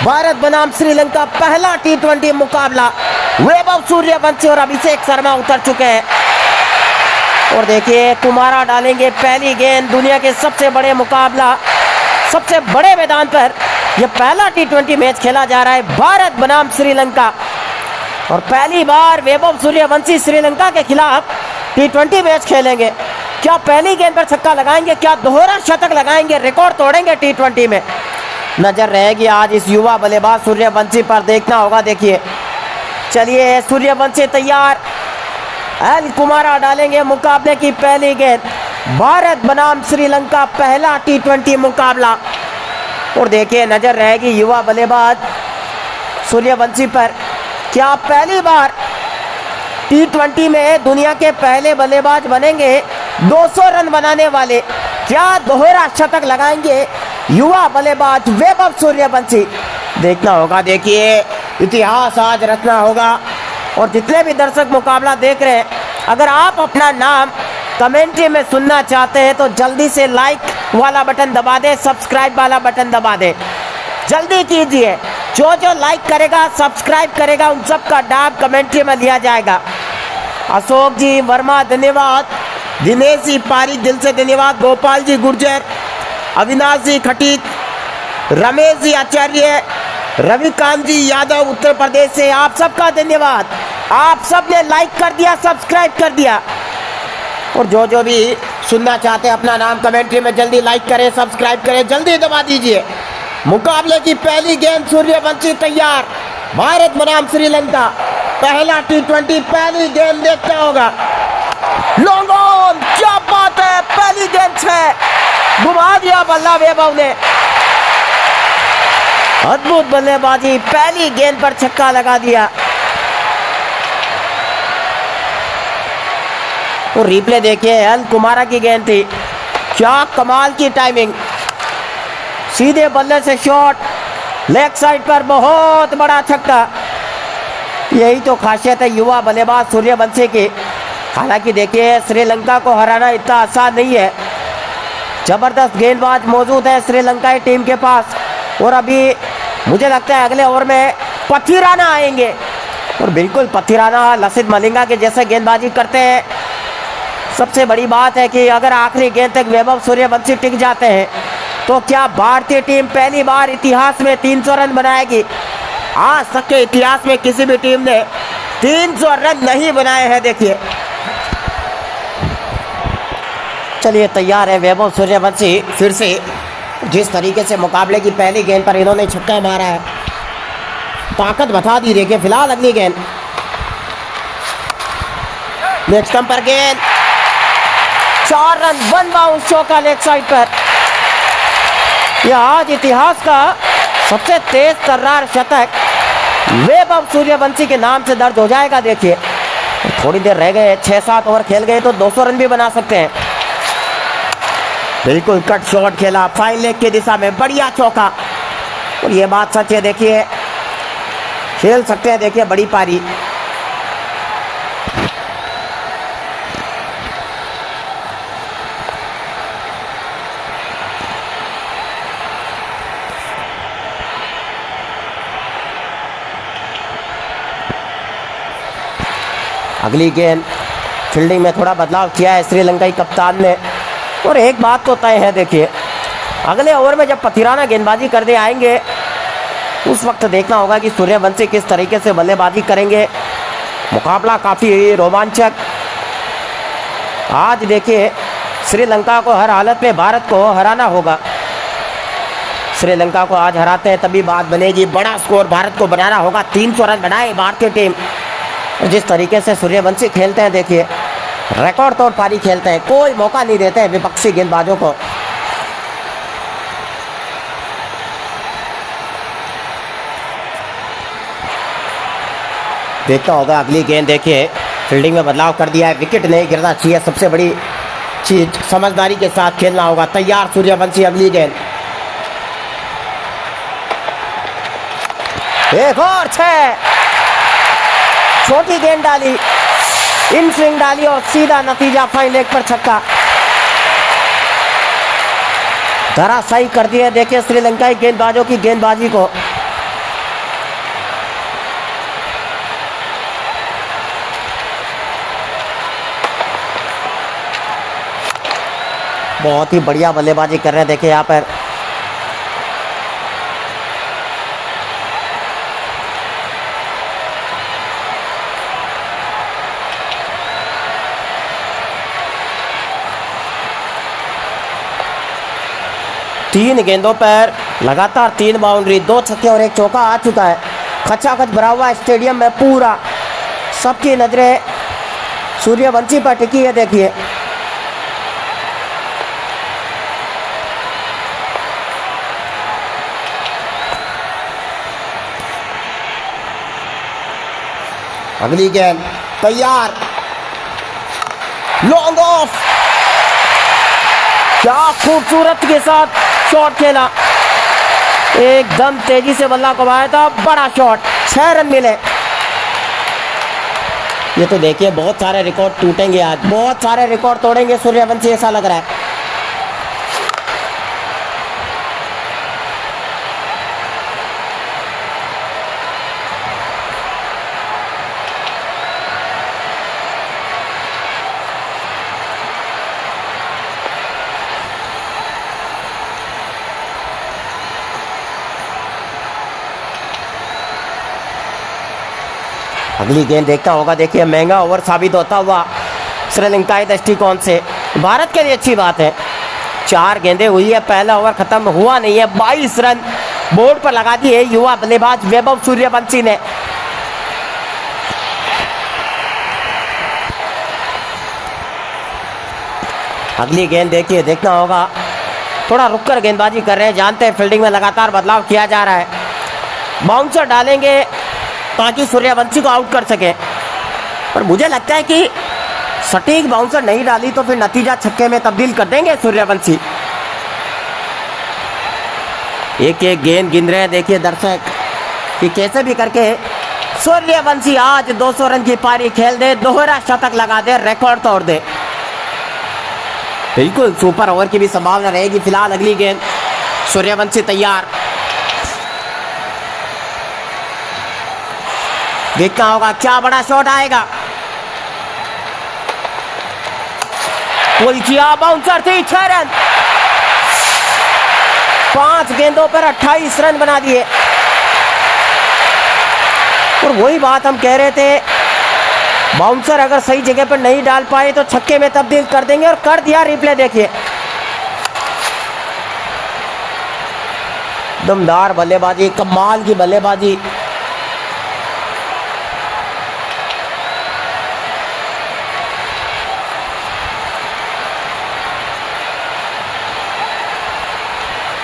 भारत बनाम श्रीलंका पहला T20 मुकाबला। वैभव सूर्यवंशी और अभिषेक शर्मा उतर चुके हैं और देखिए कुमारा डालेंगे पहली गेंद। दुनिया के सबसे बड़े मुकाबला, सबसे बड़े मैदान पर यह पहला T20 मैच खेला जा रहा है, भारत बनाम श्रीलंका। और पहली बार वैभव सूर्यवंशी श्रीलंका के खिलाफ T20 मैच खेलेंगे। क्या पहली गेंद पर छक्का लगाएंगे, क्या दोहरा शतक लगाएंगे, रिकॉर्ड तोड़ेंगे T20 में? नजर रहेगी आज इस युवा बल्लेबाज सूर्यवंशी पर, देखना होगा। देखिए चलिए सूर्यवंशी तैयार, एल कुमारा डालेंगे मुकाबले की पहली गेंद। भारत बनाम श्रीलंका पहला T20 मुकाबला। और देखिए नजर रहेगी युवा बल्लेबाज सूर्यवंशी पर, क्या पहली बार T20 में दुनिया के पहले बल्लेबाज बनेंगे 200 रन बनाने वाले? क्या दोहरा शतक लगाएंगे युवा बल्लेबाज वैभव सूर्यवंशी? देखना होगा। देखिए इतिहास आज रचना होगा। और जितने भी दर्शक मुकाबला देख रहे हैं, अगर आप अपना नाम कमेंट्री में सुनना चाहते हैं तो जल्दी से लाइक वाला बटन दबा दें, सब्सक्राइब वाला बटन दबा दें, जल्दी कीजिए। जो लाइक करेगा, सब्सक्राइब करेगा, उन सब का नाम कमेंट्री में लिया जाएगा। अशोक जी वर्मा धन्यवाद, दिनेश जी पारिक दिल से धन्यवाद, गोपाल जी गुर्जर, अविनाश जी खटीक, रमेश जी आचार्य, रविकांत जी यादव उत्तर प्रदेश से, आप सबका धन्यवाद। आप सब ने लाइक कर दिया, सब्सक्राइब कर दिया। और जो भी सुनना चाहते हैं अपना नाम कमेंट्री में जल्दी लाइक करें, सब्सक्राइब करें, जल्दी दबा दीजिए। मुकाबले की पहली गेंद सूर्यवंशी तैयार, भारत बनाम श्रीलंका पहला T20 पहली गेंद देखना होगा। लॉन्ग ऑन, क्या बात है, पहली गेंद 6 घुमा दिया बल्ला वैभव ने। अद्भुत बल्लेबाजी, पहली गेंद पर छक्का लगा दिया। और रिप्ले देखिए, एल कुमारा की गेंद थी, क्या कमाल की टाइमिंग, सीधे बल्ले से शॉट, लेग साइड पर बहुत बड़ा छक्का। यही तो खासियत है युवा बल्लेबाज सूर्यवंशी की। हालांकि देखिए श्रीलंका को हराना इतना आसान नहीं है, जबरदस्त गेंदबाज मौजूद है श्रीलंका की टीम के पास। और अभी मुझे लगता है अगले ओवर में पथिराना आएंगे, और बिल्कुल पथिराना लसित मलिंगा के जैसे गेंदबाजी करते हैं। सबसे बड़ी बात है कि अगर आखिरी गेंद तक वैभव सूर्यवंशी टिक जाते हैं तो क्या भारतीय टीम पहली बार इतिहास में 300 रन बनाएगी? आज तक के इतिहास में किसी भी टीम ने 300 रन नहीं बनाए हैं। देखिए चलिए तैयार है वैभव सूर्यवंशी फिर से। जिस तरीके से मुकाबले की पहली गेंद पर इन्होंने छक्का मारा है, ताकत बता दी। देखिए फिलहाल अगली गेंद, नेक्स्ट स्टंप पर गेंद, 4 रन, 1 बाउंस, चौका लेग साइड पर। यह आज इतिहास का सबसे तेज तर्रार शतक वैभव सूर्यवंशी के नाम से दर्ज हो जाएगा। देखिए थोड़ी देर रह गए, 6-7 ओवर खेल गए तो 200 रन भी बना सकते हैं। बिल्कुल कट शॉट खेला फाइन लेग की दिशा में, बढ़िया चौका। और ये बात सच है, देखिए खेल सकते हैं। देखिए बड़ी पारी, अगली गेंद फील्डिंग में थोड़ा बदलाव किया है श्रीलंकाई कप्तान ने। और एक बात तो तय है, देखिए अगले ओवर में जब पथिराना गेंदबाजी करने आएंगे उस वक्त देखना होगा कि सूर्यवंशी किस तरीके से बल्लेबाजी करेंगे। मुकाबला काफ़ी रोमांचक। आज देखिए श्रीलंका को हर हालत में भारत को हराना होगा। श्रीलंका को आज हराते हैं तभी बात बनेगी, बड़ा स्कोर भारत को बनाना होगा। 300 रन बनाए भारतीय टीम। जिस तरीके से सूर्यवंशी खेलते हैं, देखिए रिकॉर्ड तोड़ पारी खेलते हैं, कोई मौका नहीं देते हैं विपक्षी गेंदबाजों को। देखता होगा अगली गेंद। देखिए फील्डिंग में बदलाव कर दिया है, विकेट नहीं गिरना चाहिए, सबसे बड़ी चीज समझदारी के साथ खेलना होगा। तैयार सूर्यवंशी, अगली गेंद, एक और 6, छोटी गेंद डाली, इन स्विंग डाली और सीधा नतीजा फाइन लेग पर छक्का। धराशायी कर दिया। देखिए श्रीलंकाई गेंदबाजों की गेंदबाजी को, बहुत ही बढ़िया बल्लेबाजी कर रहे हैं, देखिए यहाँ पर। तीन गेंदों पर लगातार 3 बाउंड्री, 2 छक्के और 1 चौका आ चुका है। खचाखच भरा हुआ स्टेडियम में पूरा, सबकी नजरें सूर्यवंशी पर टिकी है, देखिए। अगली गेंद तैयार, लॉन्ग ऑफ, क्या खूबसूरत के साथ शॉट खेला, एकदम तेजी से बल्ला को आया था, बड़ा शॉट, 6 रन मिले। ये तो देखिए बहुत सारे रिकॉर्ड टूटेंगे आज, बहुत सारे रिकॉर्ड तोड़ेंगे सूर्यवंशी, ऐसा लग रहा है। अगली गेंद देखता होगा, देखिए महंगा ओवर साबित होता हुआ श्रीलंकाई दृष्टिकोण से, भारत के लिए अच्छी बात है। 4 गेंदें हुई है, पहला ओवर खत्म हुआ नहीं है, 22 रन बोर्ड पर लगा दिए युवा बल्लेबाज वैभव सूर्यवंशी ने। अगली गेंद देखिए, देखना होगा, थोड़ा रुककर गेंदबाजी कर रहे हैं, जानते हैं फील्डिंग में लगातार बदलाव किया जा रहा है। बाउंसर डालेंगे ताकि सूर्यवंशी को आउट कर सके, पर मुझे लगता है कि सटीक बाउंसर नहीं डाली तो फिर नतीजा छक्के में तब्दील कर देंगे सूर्यवंशी। एक एक गेंद गिन रहे हैं, देखिए दर्शक, कि कैसे भी करके सूर्यवंशी आज 200 रन की पारी खेल दे, दोहरा शतक लगा दे, रिकॉर्ड तोड़ दे। बिल्कुल सुपर ओवर की भी संभावना रहेगी। फिलहाल अगली गेंद, सूर्यवंशी तैयार, देखना होगा क्या बड़ा शॉट आएगा। किया, बाउंसर थी, 6 रन, 5 गेंदों पर 28 रन बना दिए। और वही बात हम कह रहे थे, बाउंसर अगर सही जगह पर नहीं डाल पाए तो छक्के में तब्दील कर देंगे, और कर दिया। रिप्ले देखिए, दमदार बल्लेबाजी, कमाल की बल्लेबाजी।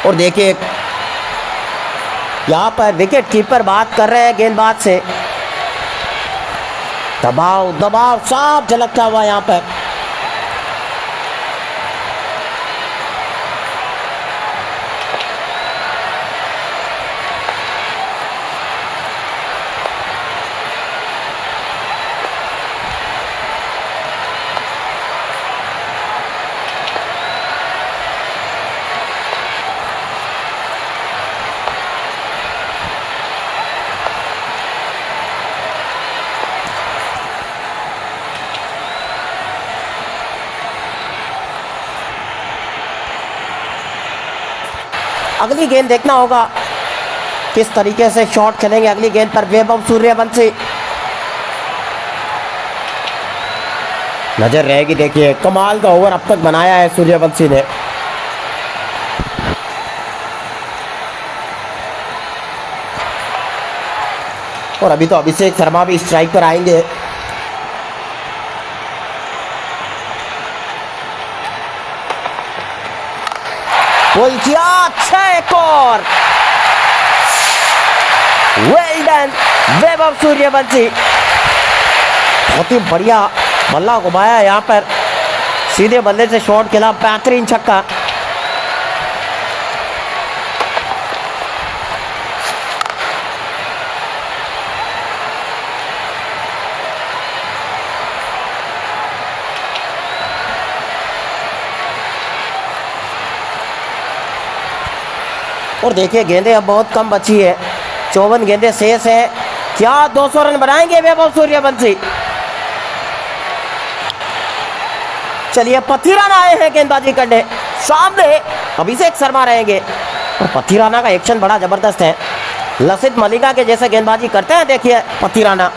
और देखिए यहां पर विकेट कीपर बात कर रहे हैं गेंदबाज से, दबाव दबाव साफ झलकता हुआ यहां पर। अगली गेंद देखना होगा किस तरीके से शॉट चलेंगे। अगली गेंद पर वैभव सूर्यवंशी, नजर रहेगी। देखिए कमाल का ओवर अब तक बनाया है सूर्यवंशी ने। और अभी तो अभिषेक शर्मा भी स्ट्राइक पर आएंगे। बोल किया, अच्छा एक और, वेल डन वैभव सूर्यवंशी, बहुत ही बढ़िया बल्ला घुमाया यहाँ पर, सीधे बल्ले से शॉट खेला, बेहतरीन छक्का। और देखिए गेंदें अब बहुत कम बची है, 54 गेंदें शेष है। क्या 200 रन बनाएंगे वैभव सूर्यवंशी? चलिए 25 रन आए हैं गेंदबाजी करने। सामने अभिषेक शर्मा रहेंगे और पथी राणा का एक्शन बड़ा जबरदस्त है। लसित मलिंगा के जैसे गेंदबाजी करते हैं देखिए पथी राणा।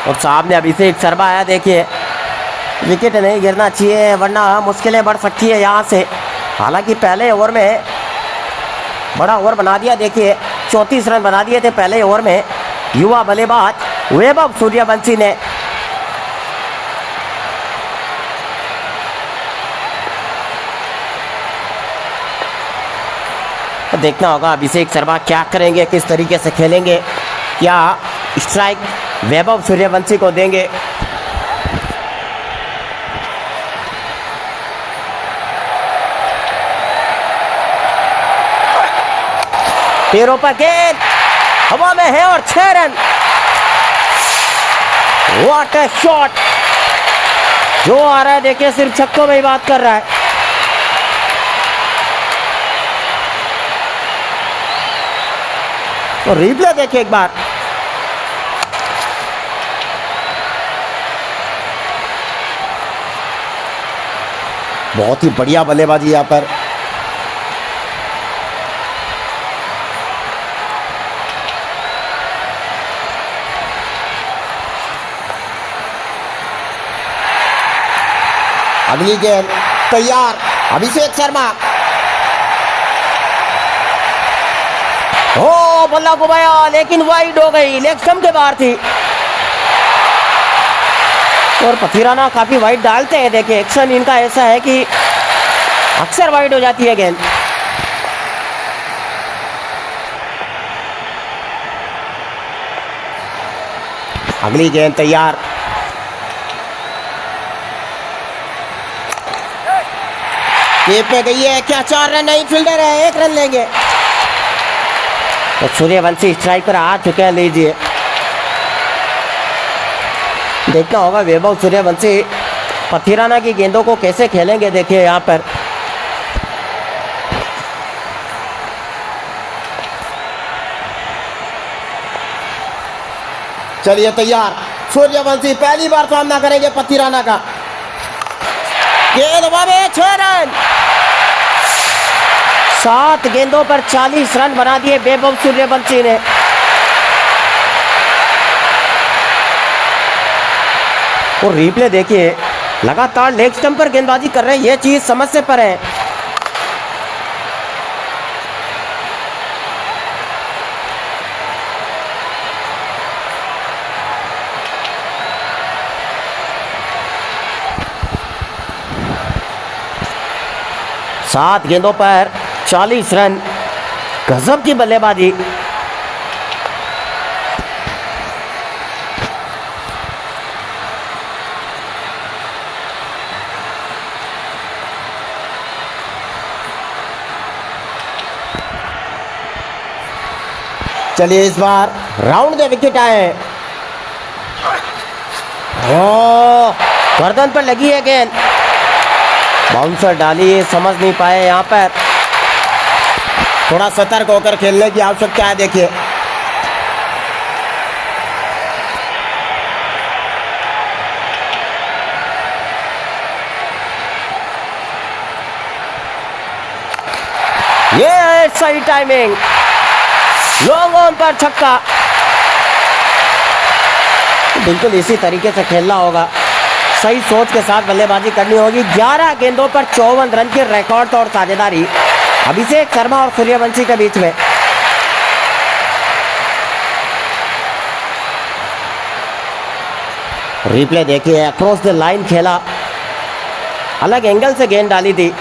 और सामने अभिषेक शर्मा है देखिए, विकेट नहीं गिरना चाहिए वरना मुश्किलें बढ़ सकती है यहाँ से। हालांकि पहले ओवर में बड़ा ओवर बना दिया देखिए, 34 रन बना दिए थे पहले ओवर में युवा बल्लेबाज वैभव सूर्यवंशी ने। देखना होगा अभिषेक शर्मा क्या करेंगे, किस तरीके से खेलेंगे, क्या स्ट्राइक वैभव सूर्यवंशी को देंगे। पैरों पर गेंद हवा में है और 6 रन। व्हाट अ शॉट, जो आ रहा है देखिए सिर्फ छक्कों में ही बात कर रहा है। तो रिप्ले देखिए एक बार, बहुत ही बढ़िया बल्लेबाजी यहां पर। अगली गेंद तैयार, अभिषेक शर्मा। ओ बल्ला घुमाया लेकिन वाइड हो गई, लेग स्टंप के बाहर थी। और पथी राणा काफी वाइड डालते हैं देखिए, एक्शन इनका ऐसा है कि अक्सर वाइड हो जाती है गेंद। अगली गेंद तैयार, टेप पे गई है, क्या 4 रन नहीं, फील्डर है 1 रन लेंगे। तो सूर्यवंशी स्ट्राइक पर आ चुके हैं, लीजिए देखना होगा वैभव सूर्यवंशी पथी राणा की गेंदों को कैसे खेलेंगे देखिए यहाँ पर। चलिए तैयार, सूर्यवंशी पहली बार सामना करेंगे पथी राणा का। गेंद हवा में, 6 रन। 7 गेंदों पर 40 रन बना दिए वैभव सूर्यवंशी ने। और रिप्ले देखिए, लगातार लेग स्टंप पर गेंदबाजी कर रहे हैं, यह चीज समझ पर है। सात गेंदों पर 40 रन, गजब की बल्लेबाजी। चलिए इस बार राउंड के विकेट आए। गर्दन पर लगी है गेंद, बाउंसर डाली, समझ नहीं पाए यहाँ पर। थोड़ा सतर्क होकर खेलने की आवश्यकता है देखिए। ये है सही टाइमिंग, लॉन्ग ऑन पर छक्का। बिल्कुल इसी तरीके से खेलना होगा, सही सोच के साथ बल्लेबाजी करनी होगी। 11 गेंदों पर 54 रन की रिकॉर्ड और साझेदारी अभिषेक शर्मा और सूर्यवंशी के बीच में। रिप्ले देखिए, अक्रॉस द लाइन खेला, अलग एंगल से गेंद डाली थी।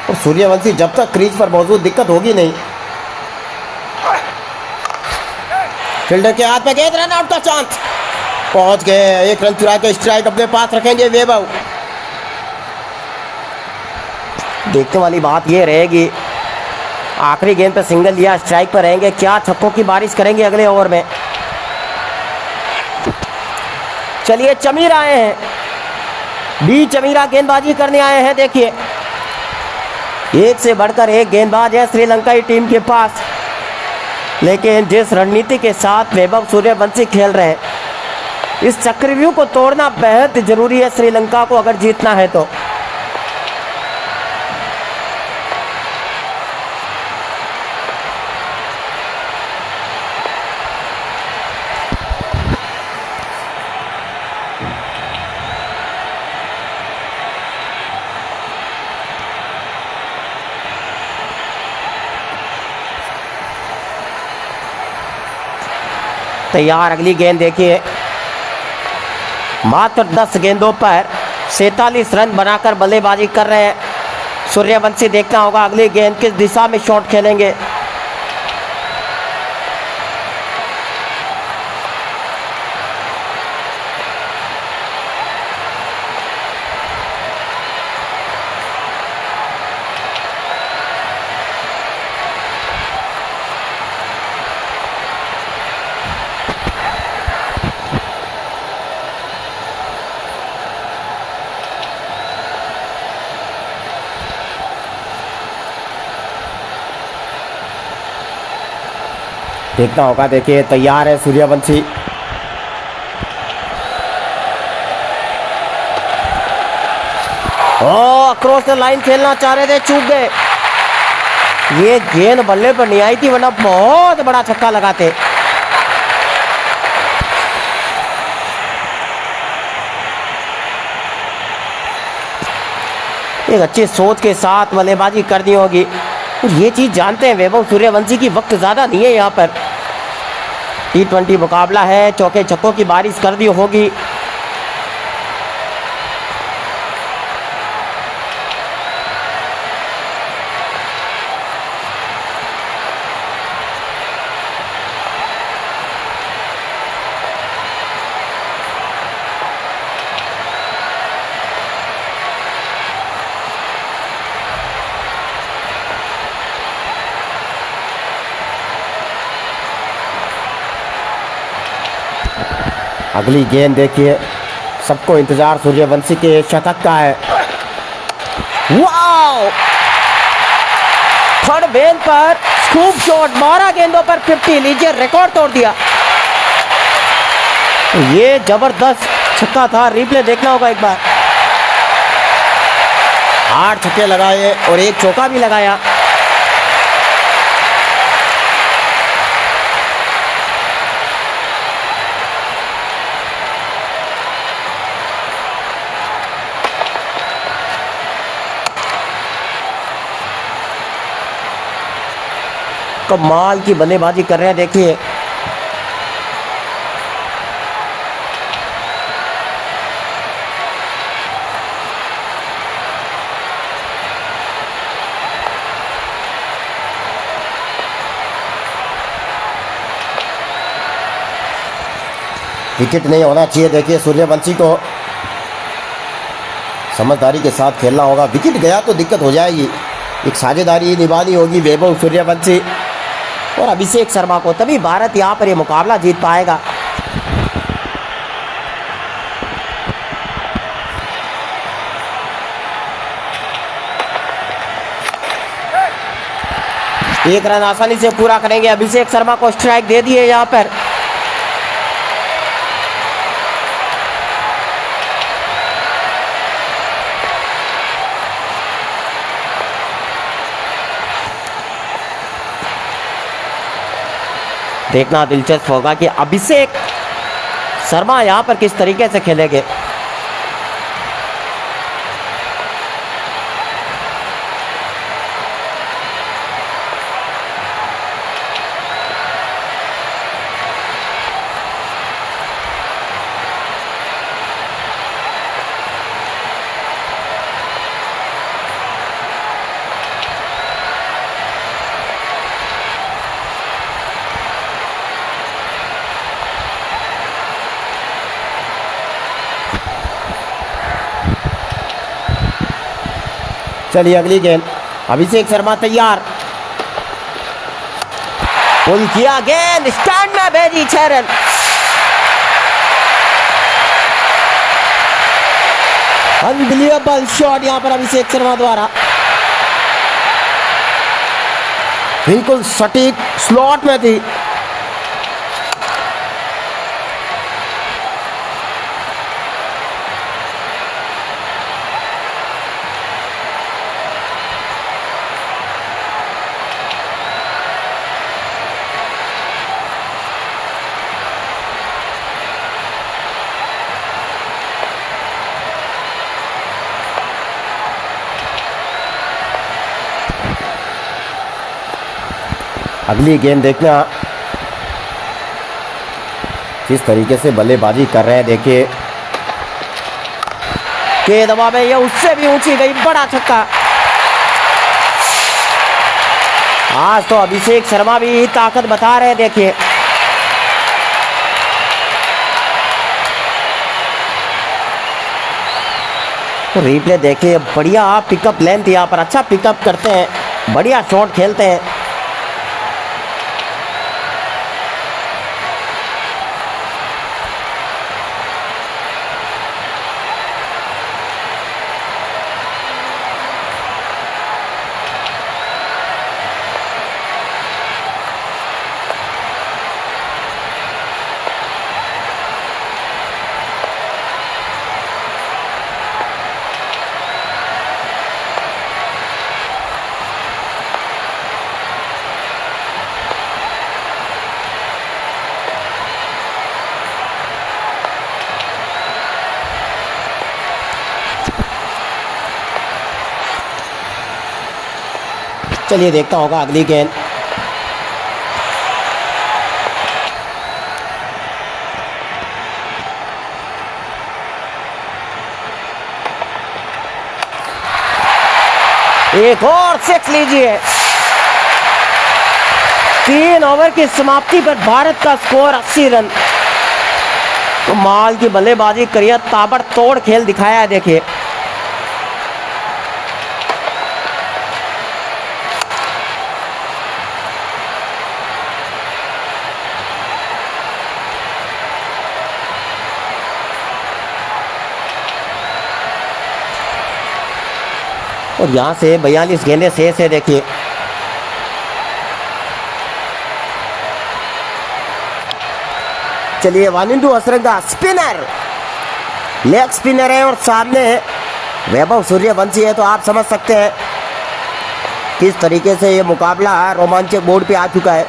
और सूर्यवंशी जब तक क्रीज पर मौजूद, दिक्कत होगी नहीं। फील्डर के हाथ में गेंद, रन आउट का चांस, पहुंच गए। 1 रन चुरा के स्ट्राइक अपने पास रखेंगे वैभव। देखने वाली बात ये रहेगी, आखिरी गेंद पे सिंगल लिया, स्ट्राइक पर रहेंगे, क्या छक्कों की बारिश करेंगे अगले ओवर में। चलिए चमीर आए हैं, बी चमीरा गेंदबाजी करने आए हैं। देखिए एक से बढ़कर एक गेंदबाज है श्रीलंकाई टीम के पास, लेकिन जिस रणनीति के साथ वैभव सूर्यवंशी खेल रहे हैं, इस चक्रव्यूह को तोड़ना बेहद जरूरी है श्रीलंका को अगर जीतना है तो। तैयार अगली गेंद। देखिए मात्र 10 गेंदों पर 47 रन बनाकर बल्लेबाजी कर रहे हैं सूर्यवंशी। देखना होगा अगली गेंद किस दिशा में शॉट खेलेंगे। देखना होगा। देखिए तैयार है सूर्यवंशी, अक्रॉस द लाइन खेलना चाह रहे थे, चूक गए। ये गेंद बल्ले पर नहीं आई थी, वरना बहुत बड़ा छक्का लगाते। एक अच्छी सोच के साथ बल्लेबाजी करनी होगी, और ये चीज जानते हैं वैभव सूर्यवंशी की वक्त ज्यादा नहीं है यहाँ पर। T20 मुकाबला है, चौके छक्कों की बारिश कर दी होगी। अगली गेंद देखिए, सबको इंतजार सूर्यवंशी के शतक का है। वाओ, थर्ड गेंद पर खूब शॉट, 12 गेंदों पर 50, लीजिए रिकॉर्ड तोड़ दिया। ये जबरदस्त छक्का था, रिप्ले देखना होगा एक बार। 8 छक्के लगाए और एक चौका भी लगाया। कमाल की बल्लेबाजी कर रहे हैं। देखिए विकेट नहीं होना चाहिए। देखिए सूर्यवंशी को समझदारी के साथ खेलना होगा, विकेट गया तो दिक्कत हो जाएगी। एक साझेदारी निभानी होगी वैभव सूर्यवंशी और अभिषेक शर्मा को, तभी भारत यहां पर यह मुकाबला जीत पाएगा। एक रन आसानी से पूरा करेंगे, अभिषेक शर्मा को स्ट्राइक दे दिए यहां पर। देखना दिलचस्प होगा कि अभिषेक शर्मा यहां पर किस तरीके से खेलेंगे। चलिए अगली गेंद, अभिषेक शर्मा तैयार, पुल किया, गेंद स्टैंड में भेजी, 6 रन। अनबिलीवेबल शॉट यहां पर अभिषेक शर्मा द्वारा, बिल्कुल सटीक स्लॉट में थी। अगली गेंद देखना किस तरीके से बल्लेबाजी कर रहे हैं, देखिए के दबाव में, ये उससे भी ऊंची गई, बड़ा छक्का। आज तो अभिषेक शर्मा भी ताकत बता रहे हैं, देखिए तो रिप्ले देखिए, बढ़िया पिकअप लेंथ यहाँ पर, अच्छा पिकअप करते हैं, बढ़िया शॉट खेलते हैं। चलिए देखता होगा अगली गेंद, एक और 6 लीजिए। 3 ओवर की समाप्ति पर भारत का स्कोर 80 रन। तो माल की बल्लेबाजी करिए, ताबड़तोड़ खेल दिखाया है, देखिए और यहां से 42 गेंदें शेष है, देखिए चलिए Wanindu Hasaranga spinner, leg spinner है और सामने वैभव सूर्यवंशी है, तो आप समझ सकते हैं किस तरीके से ये मुकाबला रोमांचक बोर्ड पे आ चुका है।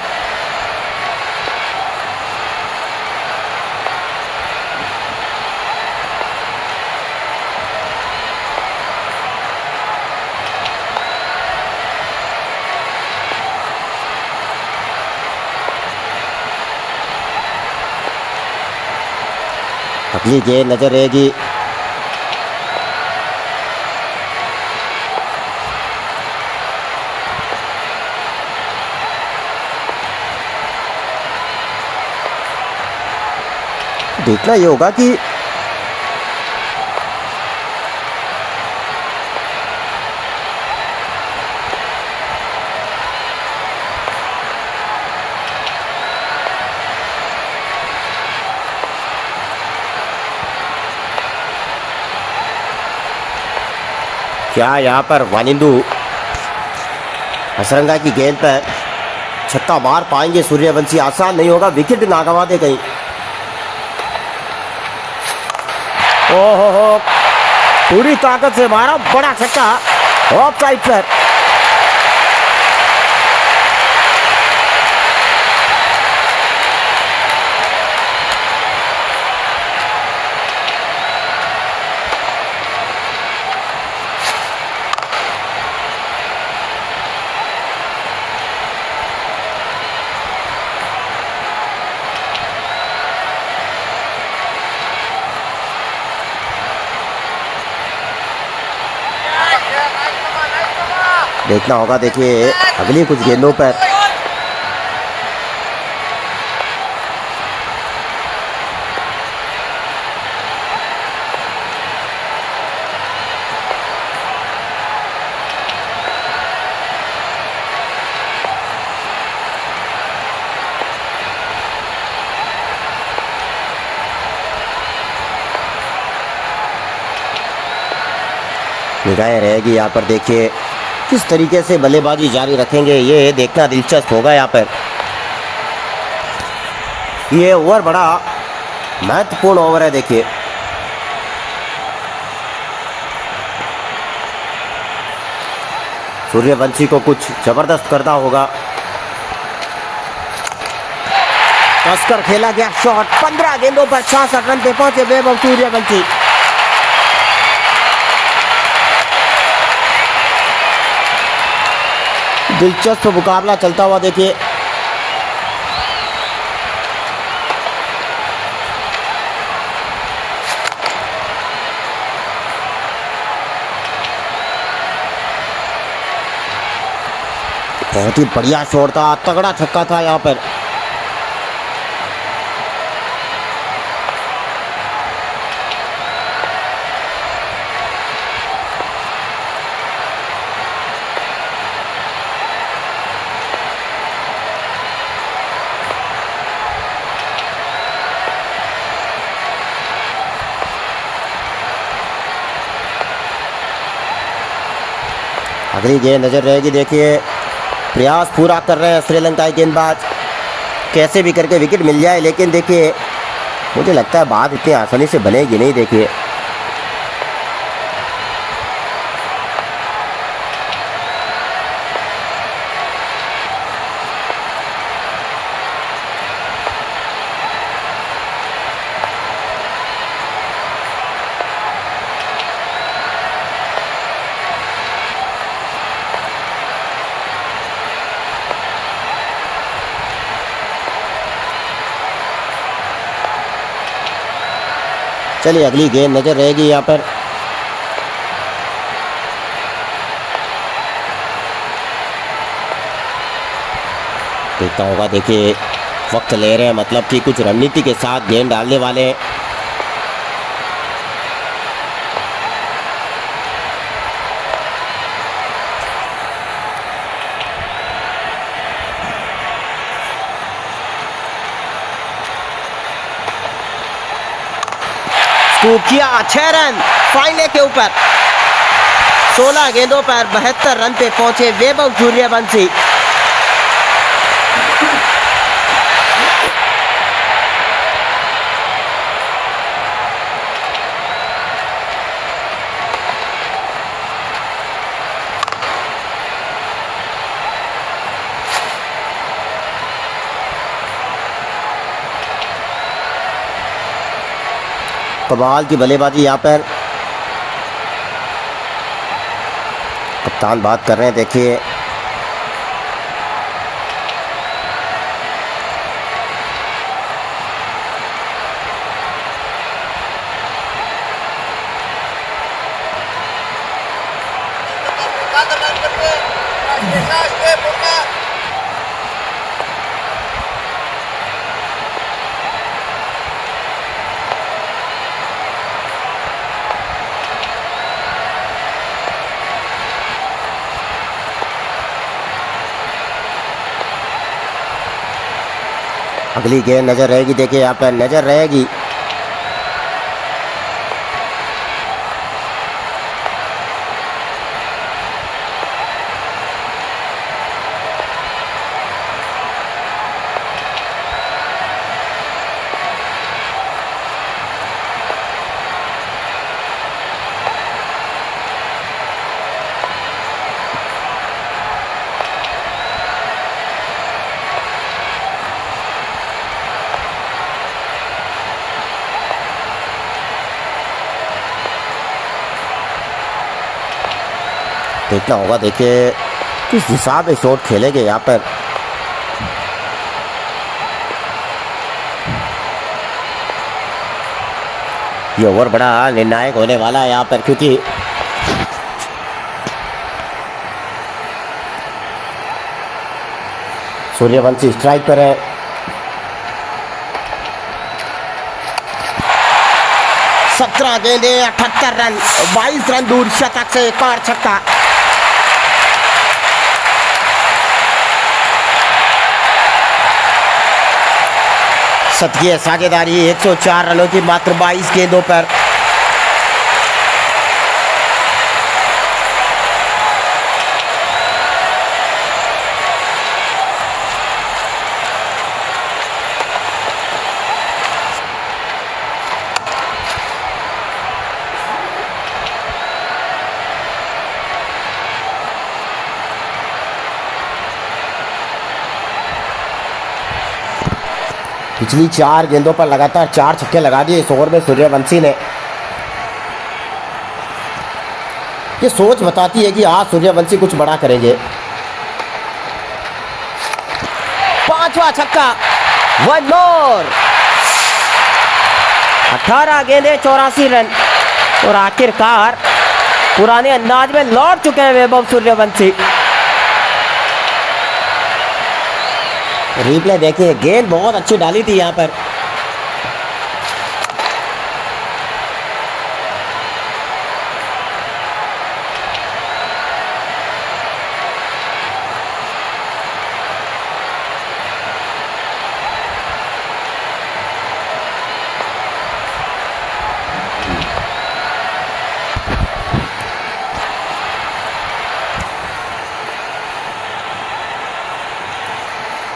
अगली गेंद नजर रहेगी, देखना ये होगा कि क्या यहाँ पर वानिंदु असरंगा की गेंद पर छक्का मार पाएंगे सूर्यवंशी? आसान नहीं होगा, विकेट ना गवा दे कहीं। ओहो, पूरी ताकत से मारा, बड़ा छक्का ऑफ साइड पर। देखना होगा, देखिए अगली कुछ गेंदों पर निगाहें रहेगी यहाँ पर। देखिए किस तरीके से बल्लेबाजी जारी रखेंगे, ये देखना दिलचस्प होगा यहाँ पर। ये ओवर बड़ा महत्वपूर्ण ओवर है। देखिए सूर्यवंशी को कुछ जबरदस्त करना होगा। कसकर खेला गया शॉट, 15 गेंदों पर 66 रन पे पहुंचे वैभव सूर्यवंशी। दिलचस्प मुकाबला चलता हुआ देखिए। बहुत ही बढ़िया शॉट था, तगड़ा छक्का था यहाँ पर। अगली गेंद नजर रहेगी। देखिए प्रयास पूरा कर रहे हैं श्रीलंकाई गेंदबाज, कैसे भी करके विकेट मिल जाए, लेकिन देखिए मुझे लगता है बात इतनी आसानी से बनेगी नहीं। देखिए चलिए अगली गेंद नजर रहेगी यहाँ पर। देखता होगा। देखिए वक्त ले रहे हैं, मतलब कि कुछ रणनीति के साथ गेंद डालने वाले हैं। किया 6 रन फाइनल के ऊपर। 16 गेंदों पर 72 रन पे पहुंचे वैभव सूर्यवंशी। कमाल की बल्लेबाजी यहाँ पर। कप्तान बात कर रहे हैं। देखिए अगली गेंद नजर रहेगी। देखिए यहाँ पर नजर रहेगी। देखना होगा। देखिए किस हिसाब से शॉट खेलेंगे यहाँ पर। ये ओवर बड़ा निर्णायक होने वाला है यहाँ पर, क्योंकि सूर्यवंशी स्ट्राइक पर है। सत्रह गेंदे 78 रन, 22 रन दूर शतक से एक और छक्का। शतकीय साझेदारी 104 रनों की मात्र 22 गेंदों पर। पिछली 4 गेंदों पर लगातार 4 छक्के लगा दिए इस ओवर में सूर्यवंशी ने। ये सोच बताती है कि आज सूर्यवंशी कुछ बड़ा करेंगे। 5वां छक्का, 1 मोर। 18 गेंदे 84 रन और आखिरकार पुराने अंदाज में लौट चुके हैं वैभव सूर्यवंशी। रिप्ले देखिए, गेंद बहुत अच्छी डाली थी यहां पर।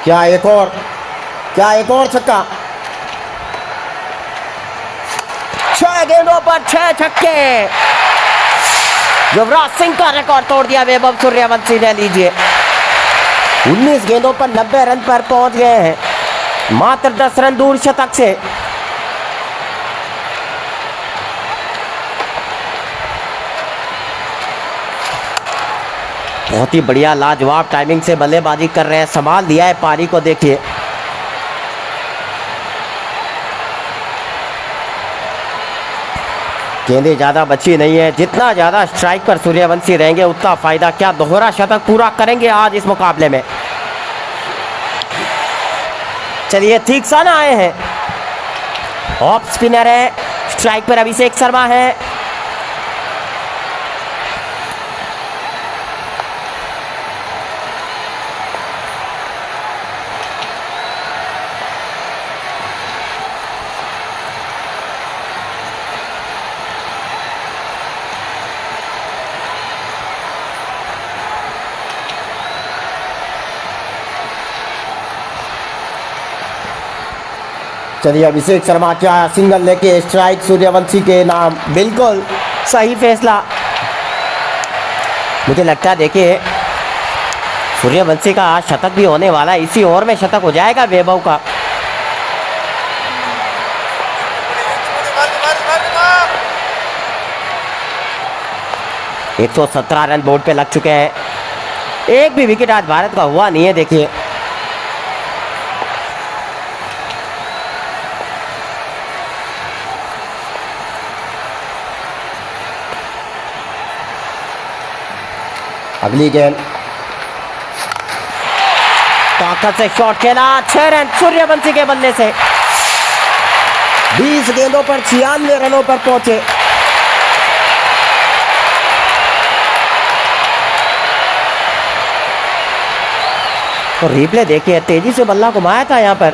क्या एक और छक्का। 6 गेंदों पर 6 छक्के। युवराज सिंह का रिकॉर्ड तोड़ दिया वैभव सूर्यवंशी ने। लीजिए, 19 गेंदों पर 90 रन पर पहुंच गए हैं, मात्र 10 रन दूर शतक से। बहुत ही बढ़िया लाजवाब टाइमिंग से बल्लेबाजी कर रहे हैं, संभाल दिया है पारी को। देखिए, गेंदें ज्यादा बची नहीं है। जितना ज्यादा स्ट्राइक पर सूर्यवंशी रहेंगे उतना फायदा। क्या दोहरा शतक पूरा करेंगे आज इस मुकाबले में? चलिए, ठीक सा ना आए हैं। ऑफ स्पिनर है, स्ट्राइक पर अभिषेक शर्मा है। चलिए, अभिषेक शर्मा क्या सिंगल लेके स्ट्राइक सूर्यवंशी के नाम। बिल्कुल सही फैसला। मुझे लगता है, देखिए, सूर्यवंशी का आज शतक भी होने वाला है। इसी ओवर में शतक हो जाएगा वैभव का। एक 117 रन बोर्ड पे लग चुके हैं। एक भी विकेट आज भारत का हुआ नहीं है। देखिए, अगली गेंद, ताकत से शॉट खेला, 6 रन सूर्यवंशी के बल्ले से। 20 गेंदों पर 96 रनों पर पहुंचे। तो रिप्ले देखिए, तेजी से बल्ला घुमाया था यहां पर।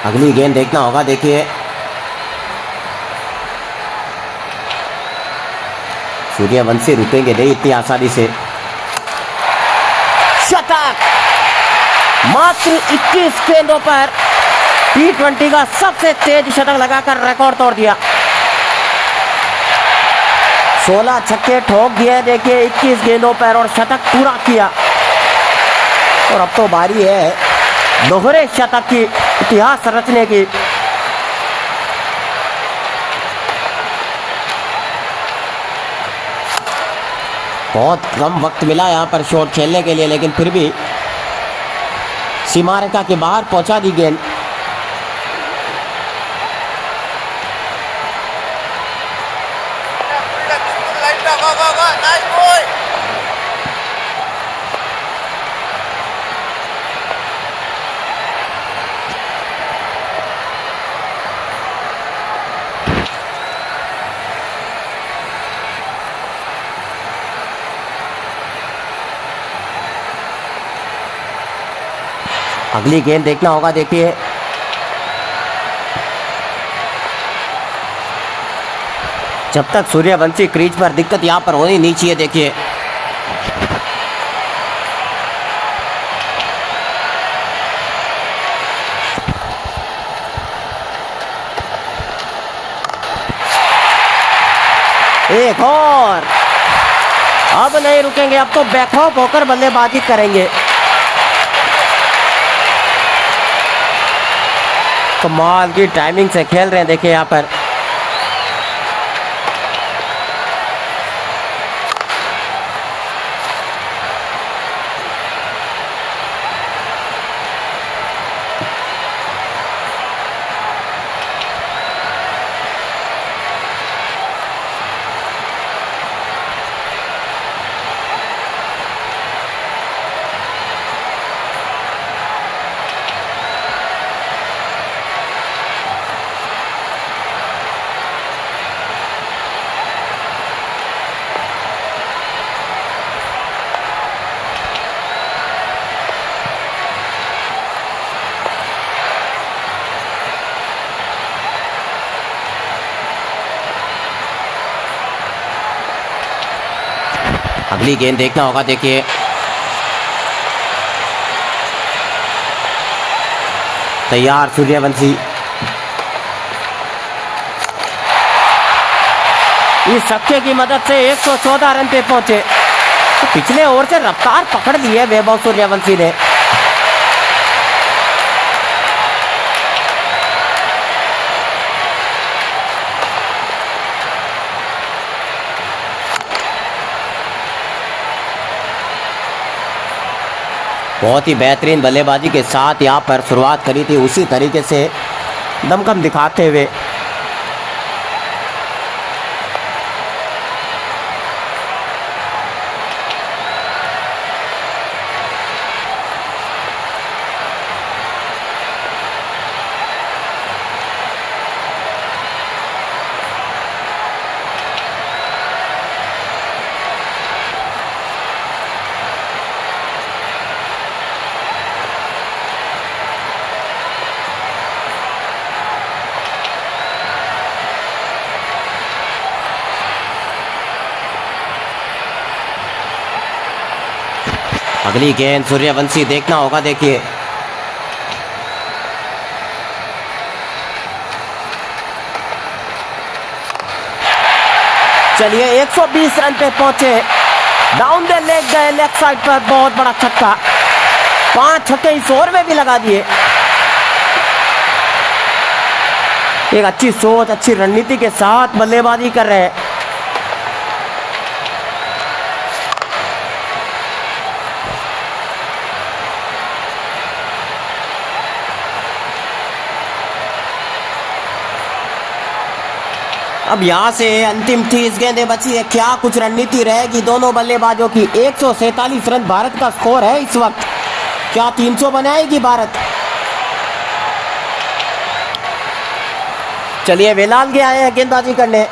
अगली गेंद देखना होगा। देखिए, सूर्यवंशी रुकेंगे नहीं इतनी आसानी से। शतक, मात्र 21 गेंदों पर T20 का सबसे तेज शतक लगाकर रिकॉर्ड तोड़ दिया। 16 छक्के ठोक दिए। देखिए, 21 गेंदों पर और शतक पूरा किया। और अब तो बारी है दोहरे शतक की इतिहास रचने की। बहुत कम वक्त मिला यहां पर शॉट खेलने के लिए, लेकिन फिर भी सीमा रेखा के बाहर पहुंचा दी गेंद। अगली गेंद देखना होगा, देखिए जब तक सूर्यवंशी क्रीज पर, दिक्कत यहां पर होनी नहीं चाहिए। देखिए एक और, अब नहीं रुकेंगे, अब तो बैकहॉप होकर बल्लेबाजी करेंगे। कमाल की टाइमिंग से खेल रहे हैं, देखिए यहाँ पर अगली गेंद देखना होगा, देखिए तैयार सूर्यवंशी। इस छक्के की मदद से 114 रन पे पहुंचे। तो पिछले ओवर से रफ्तार पकड़ ली है वैभव सूर्यवंशी ने। बहुत ही बेहतरीन बल्लेबाजी के साथ यहाँ पर शुरुआत करी थी, उसी तरीके से दमखम दिखाते हुए अगली गेंद सूर्यवंशी देखना होगा, देखिए चलिए 120 रन पे पहुंचे। डाउन द लेग गए, लेफ्ट साइड पर बहुत बड़ा छक्का। 5 छक्के इस ओवर में भी लगा दिए। एक अच्छी सोच, अच्छी रणनीति के साथ बल्लेबाजी कर रहे हैं। अब यहां से अंतिम 30 गेंदें बची है, क्या कुछ रणनीति रहेगी दोनों बल्लेबाजों की। 147 रन भारत का स्कोर है इस वक्त। क्या 300 बनाएगी भारत? चलिए वेलाल के आए हैं गेंदबाजी करने।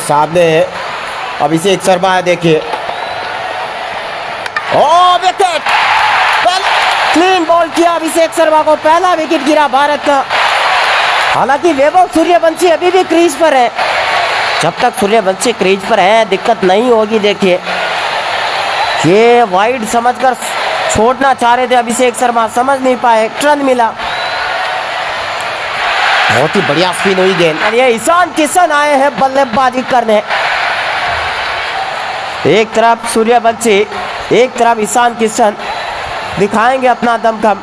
सामने अभिषेक शर्मा है, देखिए ओ विकेट, क्लीन बॉल किया अभिषेक शर्मा को। पहला विकेट गिरा भारत का। हालांकि वैभव सूर्यवंशी अभी भी क्रीज पर है। जब तक सूर्यवंशी क्रीज पर है दिक्कत नहीं होगी। देखिए ये वाइड समझकर छोड़ना चाह रहे थे अभिषेक शर्मा, समझ नहीं पाए, रन मिला। बहुत ही बढ़िया स्पिन हुई गेंद। और ये ईशान किशन आए हैं बल्लेबाजी करने। एक तरफ सूर्यवंशी, एक तरफ ईशान किशन दिखाएंगे अपना दमखम।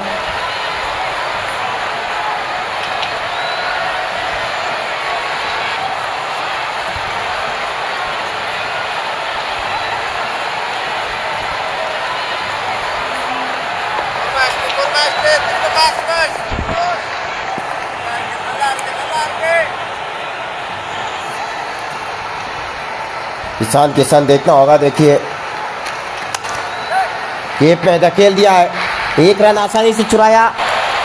ईशान किशन देखना होगा, देखिए केप में धकेल दिया है। एक रन आसानी से चुराया।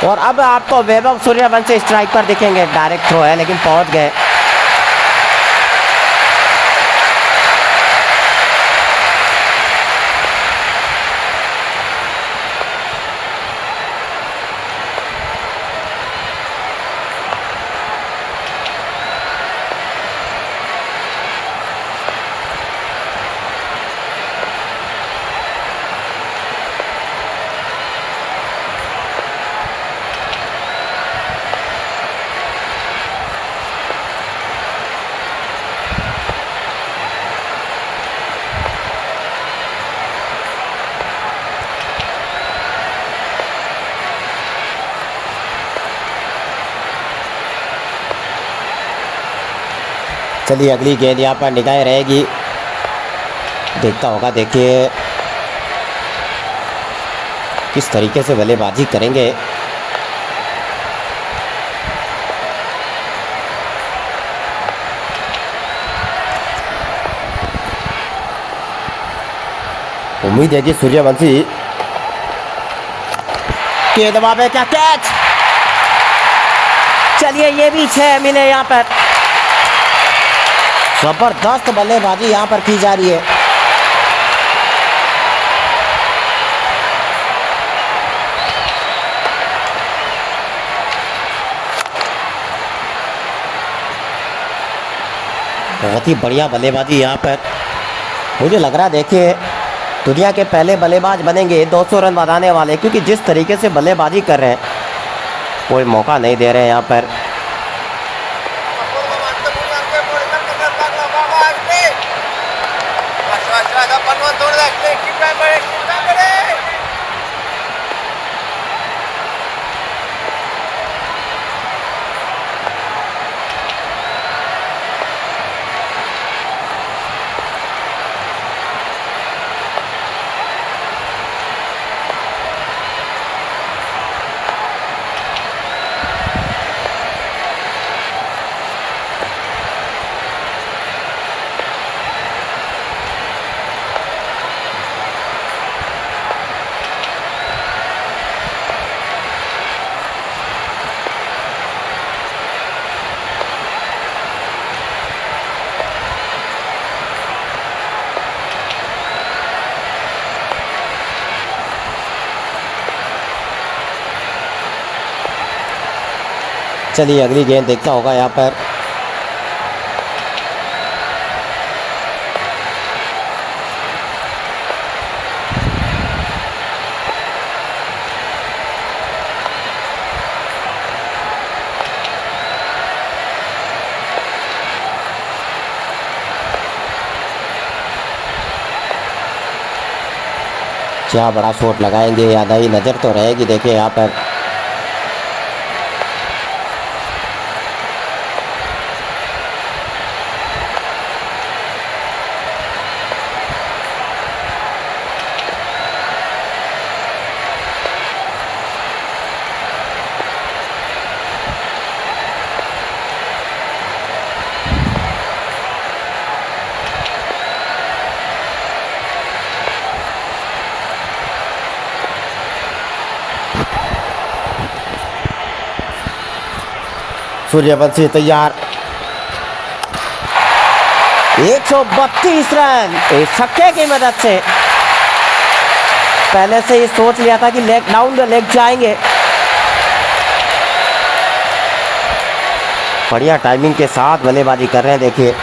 और अब आपको वैभव सूर्यवंशी स्ट्राइक पर दिखेंगे। डायरेक्ट थ्रो है लेकिन पहुंच गए। चलिए अगली गेंद यहाँ पर निगाह रहेगी। देखता होगा, देखिए किस तरीके से बल्लेबाजी करेंगे। उम्मीद है कि सूर्यवंशी के दबाव है। क्या कैच! चलिए ये भी 6 मिले यहाँ पर। जबरदस्त बल्लेबाजी यहां पर की जा रही है। बहुत ही बढ़िया बल्लेबाजी यहां पर। मुझे लग रहा है देखिए दुनिया के पहले बल्लेबाज बनेंगे 200 रन बनाने वाले, क्योंकि जिस तरीके से बल्लेबाजी कर रहे हैं कोई मौका नहीं दे रहे हैं यहां पर। चलिए अगली गेंद देखता होगा यहाँ पर। क्या बड़ा शॉट लगाएंगे या नहीं, नज़र तो रहेगी। देखिए यहाँ पर सूर्यवंशी तैयार। 132 रन इस छक्के की मदद से। पहले से ही सोच लिया था कि लेग डाउन द लेग जाएंगे। बढ़िया टाइमिंग के साथ बल्लेबाजी कर रहे हैं देखिए।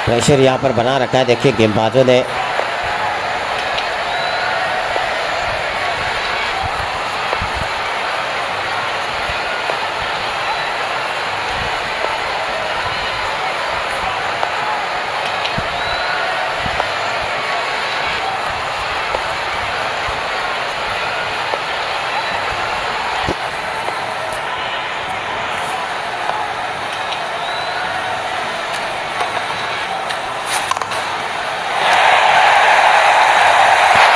प्रेशर यहाँ पर बना रखा है देखिए गेंदबाजों ने।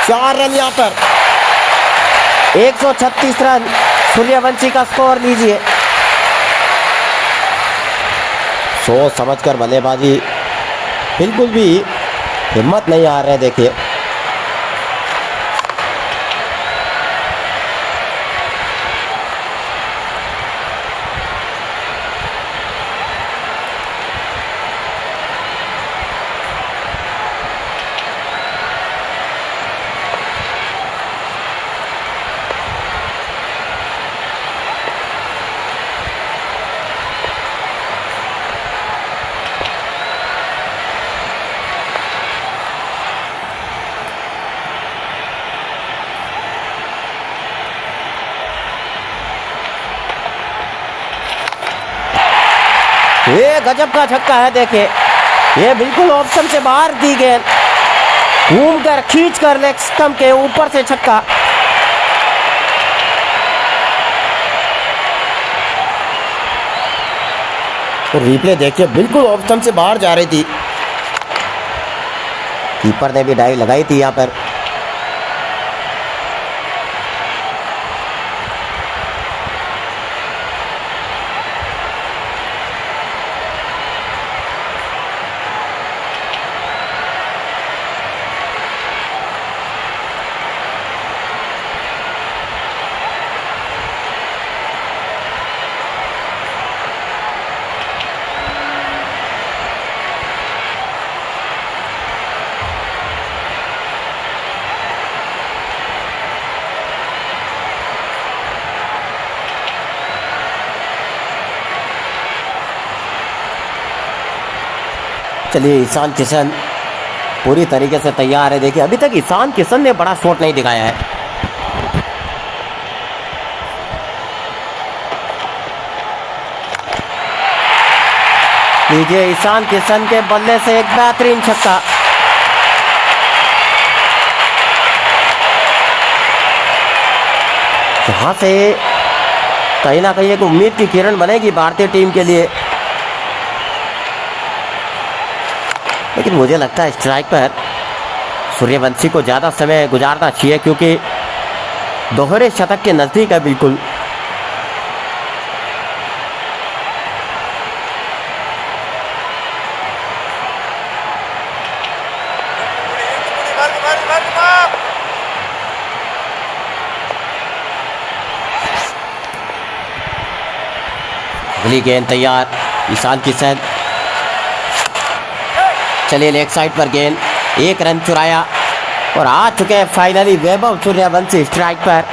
4 रन यहाँ पर, 136 रन सूर्यवंशी का स्कोर लीजिए। सोच समझकर बल्लेबाजी, बिल्कुल भी हिम्मत नहीं आ रहे। देखिए ये गजब का छक्का है। देखिए ये बिल्कुल ऑप्शन से बाहर दी गेंद, घूमकर खींचकर लेग स्टंप के ऊपर से छक्का। तो रिप्ले देखिए, बिल्कुल ऑप्शन से बाहर जा रही थी। कीपर ने भी डाइव लगाई थी यहाँ पर। चलिए ईशान किशन पूरी तरीके से तैयार है। देखिए अभी तक ईशान किशन ने बड़ा शॉट नहीं दिखाया है। लीजिए ईशान किशन के बल्ले से एक बेहतरीन छक्का। यहां से कहीं ना कहीं एक उम्मीद की किरण बनेगी भारतीय टीम के लिए। लेकिन मुझे लगता है स्ट्राइक पर सूर्यवंशी को ज़्यादा समय गुजारना चाहिए, क्योंकि दोहरे शतक के नज़दीक है बिल्कुल। अगली गेंद तैयार, ईशान किशन। चलिए लेग साइड पर गेंद, 1 रन चुराया और आ चुके हैं फाइनली वैभव सूर्यवंशी स्ट्राइक पर।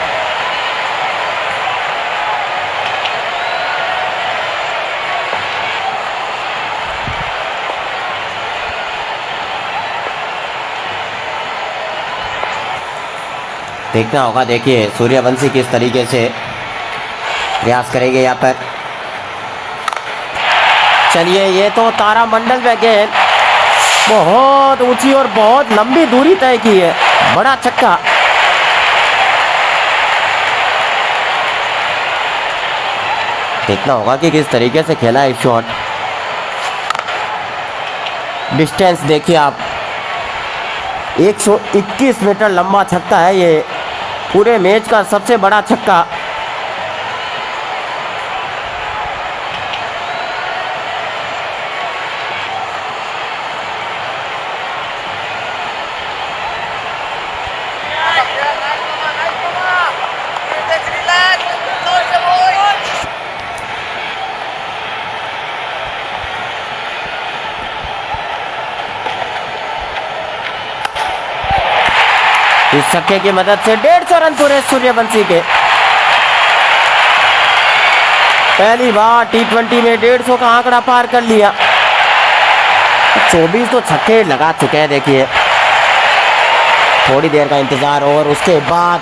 देखना होगा, देखिए सूर्यवंशी किस तरीके से प्रयास करेंगे यहाँ पर। चलिए ये तो तारामंडल में गेंद बहुत ऊंची और बहुत लंबी दूरी तय की है, बड़ा छक्का। देखना होगा कि किस तरीके से खेला है शॉट। डिस्टेंस देखिए आप, 121 मीटर लंबा छक्का है ये, पूरे मैच का सबसे बड़ा छक्का। इस छक्के की मदद से 150 रन पूरे सूर्यवंशी के। पहली बार T20 में 150 का आंकड़ा पार कर लिया। 24 तो छक्के लगा चुके हैं। देखिए थोड़ी देर का इंतजार और उसके बाद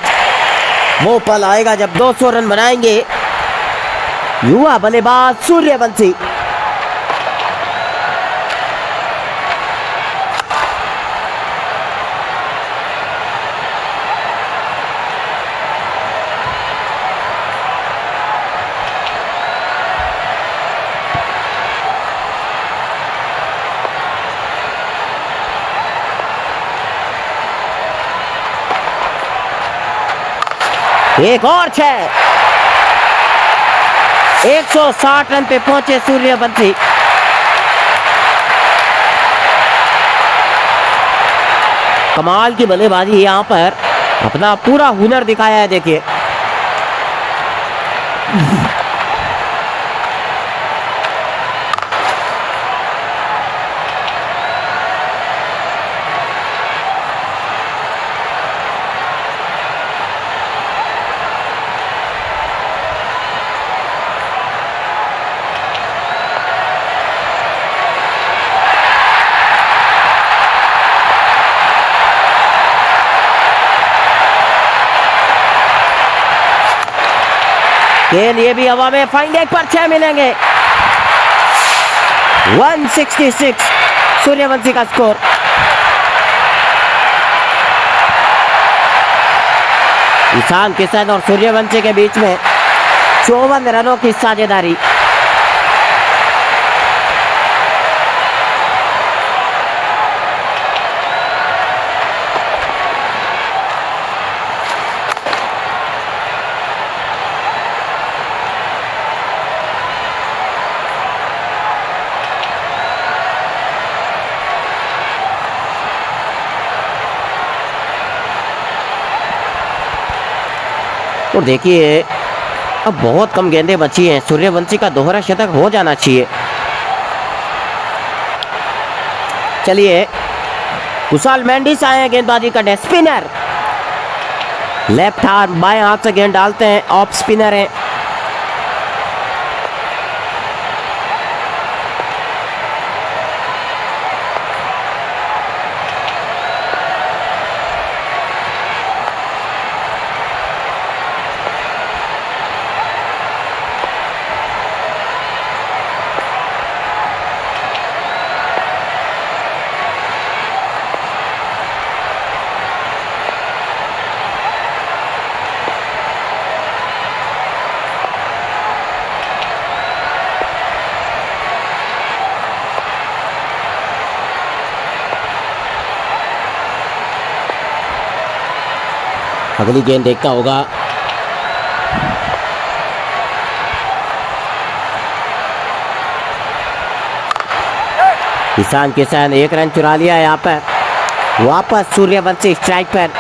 वो पल आएगा जब 200 रन बनाएंगे युवा बल्लेबाज सूर्यवंशी। एक और 6। 160 रन पे पहुंचे सूर्यवंशी। कमाल की बल्लेबाजी यहां पर, अपना पूरा हुनर दिखाया है। देखिए गेंद ये भी हवा में, फाइन लेग पर 6 मिलेंगे। 166 सूर्यवंशी का स्कोर। ईशान किशन और सूर्यवंशी के बीच में 54 रनों की साझेदारी। और देखिए अब बहुत कम गेंदें बची हैं, सूर्यवंशी का दोहरा शतक हो जाना चाहिए। चलिए कुशाल मेंडिस आए हैं गेंदबाजी करने। स्पिनर लेफ्ट आर्म, बाएं हाथ से गेंद डालते हैं, ऑफ स्पिनर है। अगली गेंद देखता होगा। ईशान किशन 1 रन चुरा लिया यहाँ पर। वापस सूर्यवंशी स्ट्राइक पर।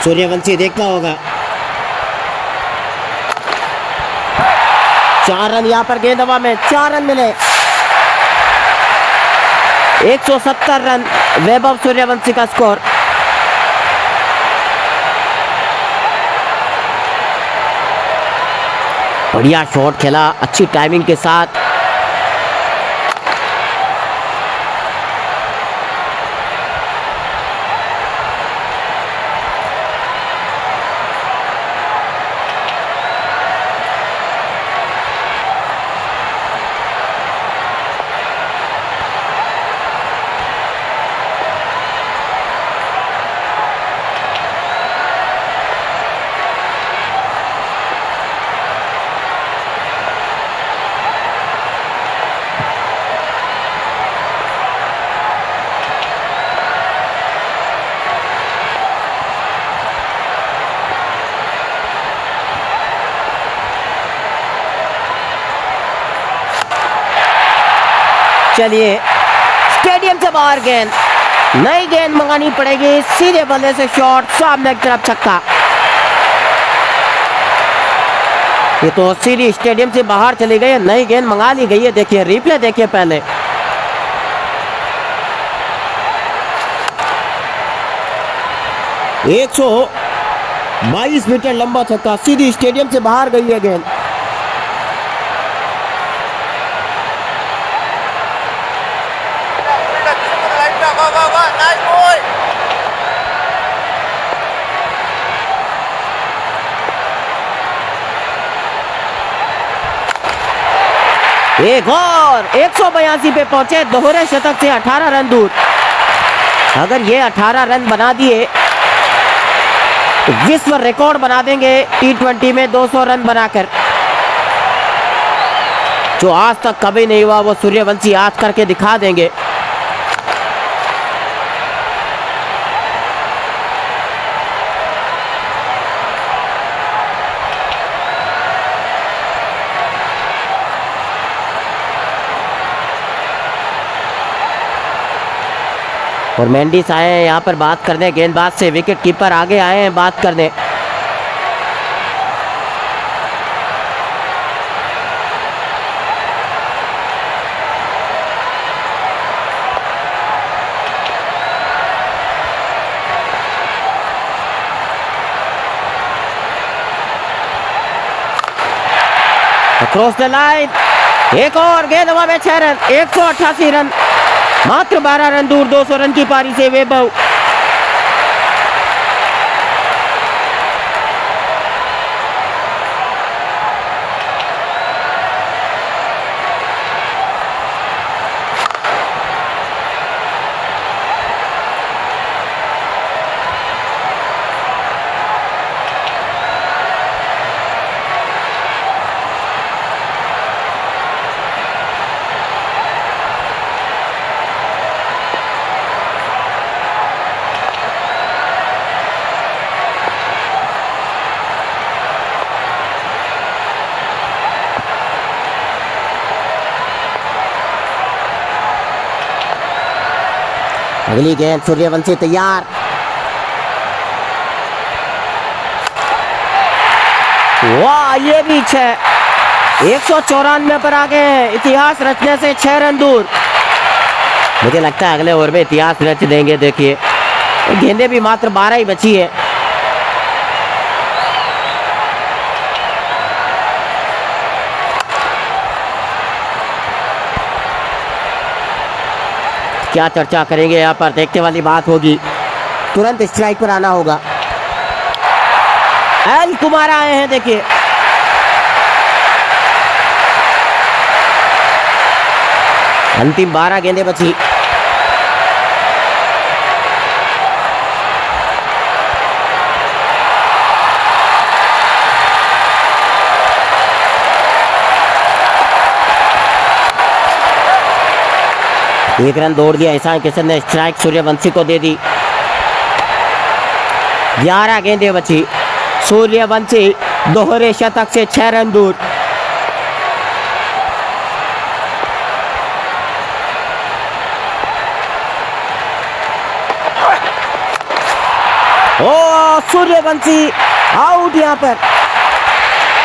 सूर्यवंशी देखता होगा। 4 रन यहाँ पर गेंद हवा में, 4 रन मिले। 170 रन वैभव सूर्यवंशी का स्कोर। बढ़िया शॉट खेला, अच्छी टाइमिंग के साथ। चलिए स्टेडियम से बाहर गेंद, नई गेंद मंगानी पड़ेगी। सीधे बल्ले से शॉट, सामने की तरफ छक्का। ये तो सीधी स्टेडियम से बाहर चली गई है, नई गेंद मंगा ली गई है। देखिए रिप्ले देखिए पहले। एक 122 मीटर लंबा छक्का, सीधी स्टेडियम से बाहर गई है गेंद। एक और 182 पे पहुंचे, दोहरे शतक से 18 रन दूर। अगर ये 18 रन बना दिए तो विश्व रिकॉर्ड बना देंगे T20 में 200 रन बनाकर। जो आज तक कभी नहीं हुआ वो सूर्यवंशी आज करके दिखा देंगे। और मेंडिस आए हैं यहाँ पर बात करने, गेंदबाज से विकेट कीपर आगे आए हैं बात करने। अक्रॉस द लाइन, एक और गेंद हवा में 6 रन, 188 रन, मात्र 12 रन दूर 200 रन की पारी से वैभव। अगली गेंद सूर्यवंशी तैयार, वाह ये भी 6, 194 पर आ गए हैं, इतिहास रचने से 6 रन दूर। मुझे लगता है अगले ओवर में इतिहास रच देंगे। देखिए गेंदें भी मात्र 12 ही बची है। क्या चर्चा करेंगे यहाँ पर, देखने वाली बात होगी। तुरंत स्ट्राइक पर आना होगा। एल कुमार आए हैं, देखिए अंतिम 12 गेंदें बची। एक रन दौड़ दिया ईशान किशन ने, स्ट्राइक सूर्यवंशी को दे दी। 11 गेंदें बची, सूर्यवंशी दोहरे शतक से 6 रन दूर। ओ सूर्यवंशी आउट। यहाँ पर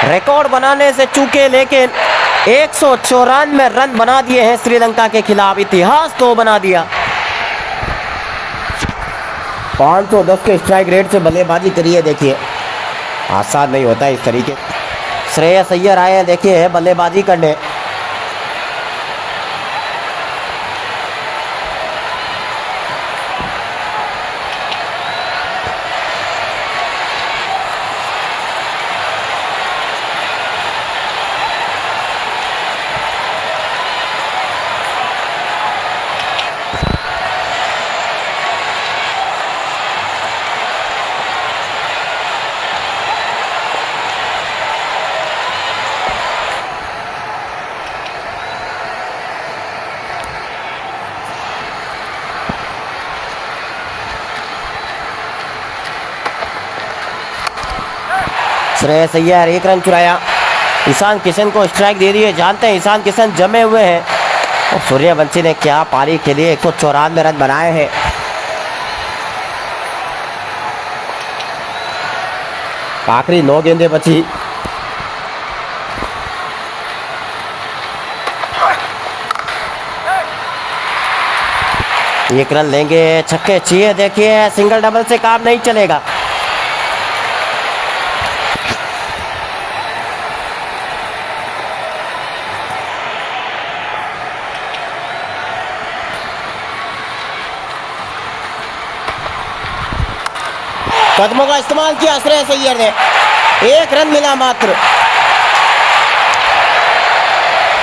रिकॉर्ड बनाने से चूके, लेकिन 194 रन बना दिए हैं श्रीलंका के खिलाफ, इतिहास तो बना दिया। 510 के स्ट्राइक रेट से बल्लेबाजी करी है। देखिए आसान नहीं होता इस तरीके। श्रेयस अय्यर आए हैं, देखिए बल्लेबाजी करने। श्रेयस अय्यर 1 रन चुराया, ईशान किशन को स्ट्राइक दे दी है। जानते हैं ईशान किशन जमे हुए हैं, और सूर्यवंशी ने क्या पारी खेली, 194 रन बनाए हैं। आखिरी 9 गेंदें बची। एक रन लेंगे, छक्के चाहिए। देखिए सिंगल डबल से काम नहीं चलेगा। कदमों का इस्तेमाल किया श्रेयस अय्यर ने, 1 रन मिला मात्र।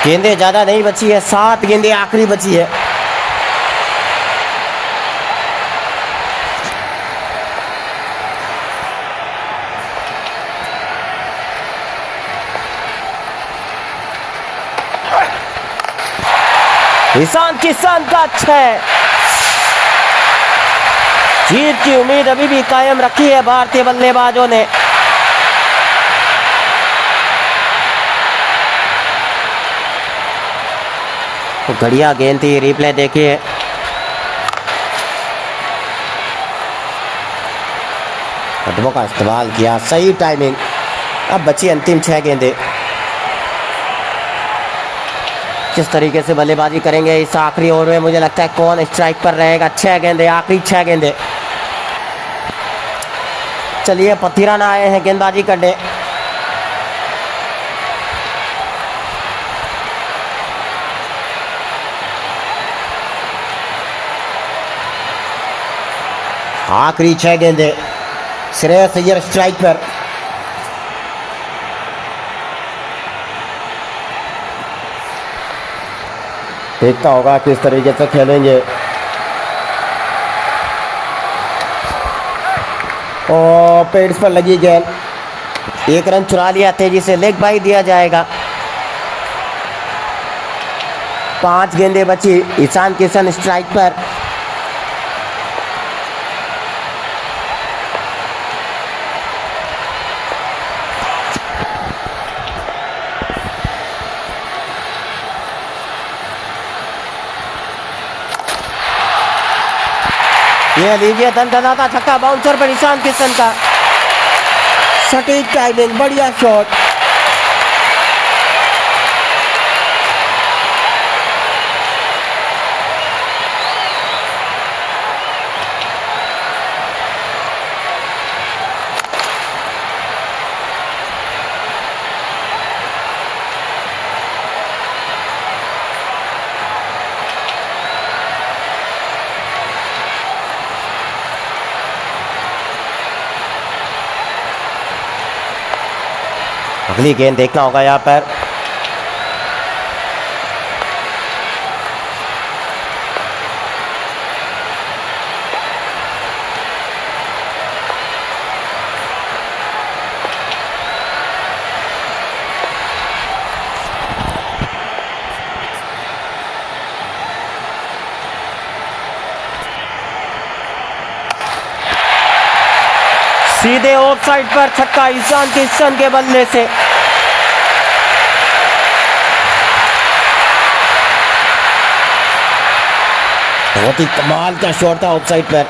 गेंदें ज्यादा नहीं बची है, 7 गेंदें आखिरी बची है। ईशान किशन का 6। जीत की उम्मीद अभी भी कायम रखी है भारतीय बल्लेबाजों ने। तो बढ़िया गेंद थी, रिप्ले देखिए। कदमों का इस्तेमाल किया, सही टाइमिंग। अब बची अंतिम 6 गेंदें। किस तरीके से बल्लेबाजी करेंगे इस आखिरी ओवर में, मुझे लगता है कौन स्ट्राइक पर रहेगा। 6 गेंदें, आखिरी 6 गेंदें। चलिए पथिराना आए हैं गेंदबाजी करने। आखिरी 6 गेंदें, श्रेयस अय्यर स्ट्राइक पर। देखता होगा किस तरीके से खेलेंगे। और पेड्स पर लगी गेंद, 1 रन चुरा लिया तेजी से, लेग बाई दिया जाएगा। 5 गेंदें बची, ईशान किशन स्ट्राइक पर। ये लीजिए दंदनाता छक्का, बाउंसर पर ईशान किशन का। सटीक टाइमिंग, बढ़िया शॉट। अगली गेंद देखना होगा यहाँ पर। सीधे ऑफ साइड पर छक्का ईशान किशन के बल्ले से। बहुत ही कमाल का शॉट था ऑफ साइड पर।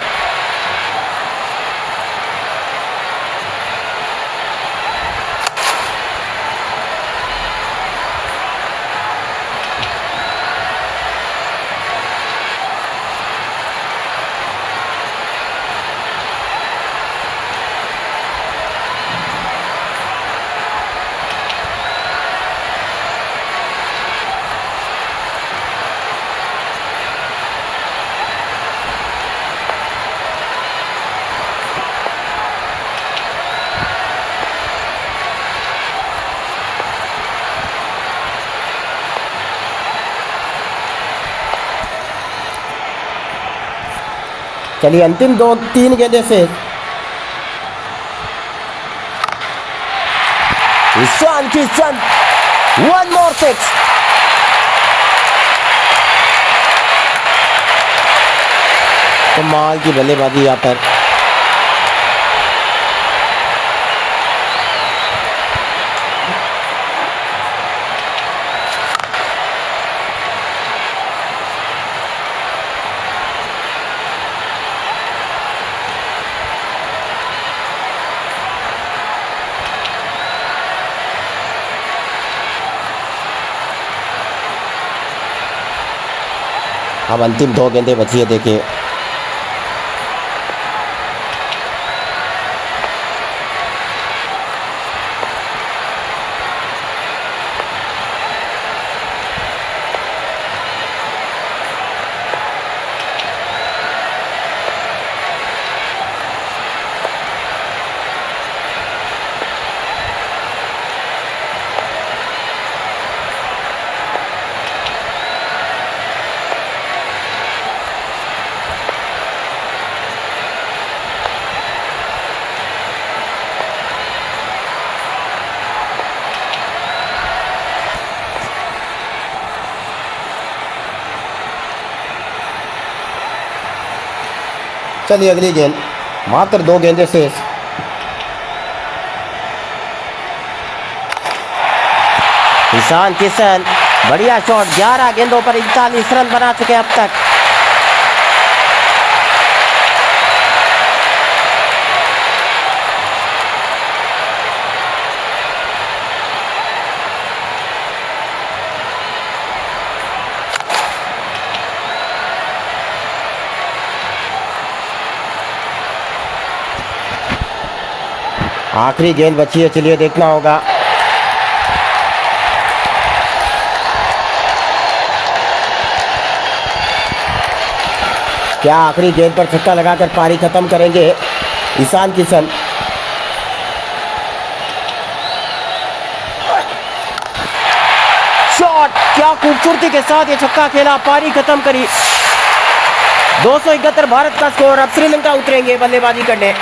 चलिए अंतिम 2-3 गेंदें से ईशान किशन 1 more 6। कमाल की बल्लेबाजी यहाँ पर। अब अंतिम 2 गेंदें बची है, देखिए। चलिए अगली गेंद, मात्र 2 गेंदें शेष। ईशान किशन बढ़िया शॉट, 11 गेंदों पर 41 रन बना चुके अब तक। आखिरी गेंद बची है, चलिए देखना होगा। क्या आखिरी गेंद पर छक्का लगाकर पारी खत्म करेंगे ईशान किशन? शॉट, क्या खूबसूरती के साथ ये छक्का खेला, पारी खत्म करी। 271 भारत का स्कोर। अब श्रीलंका उतरेंगे बल्लेबाजी करने।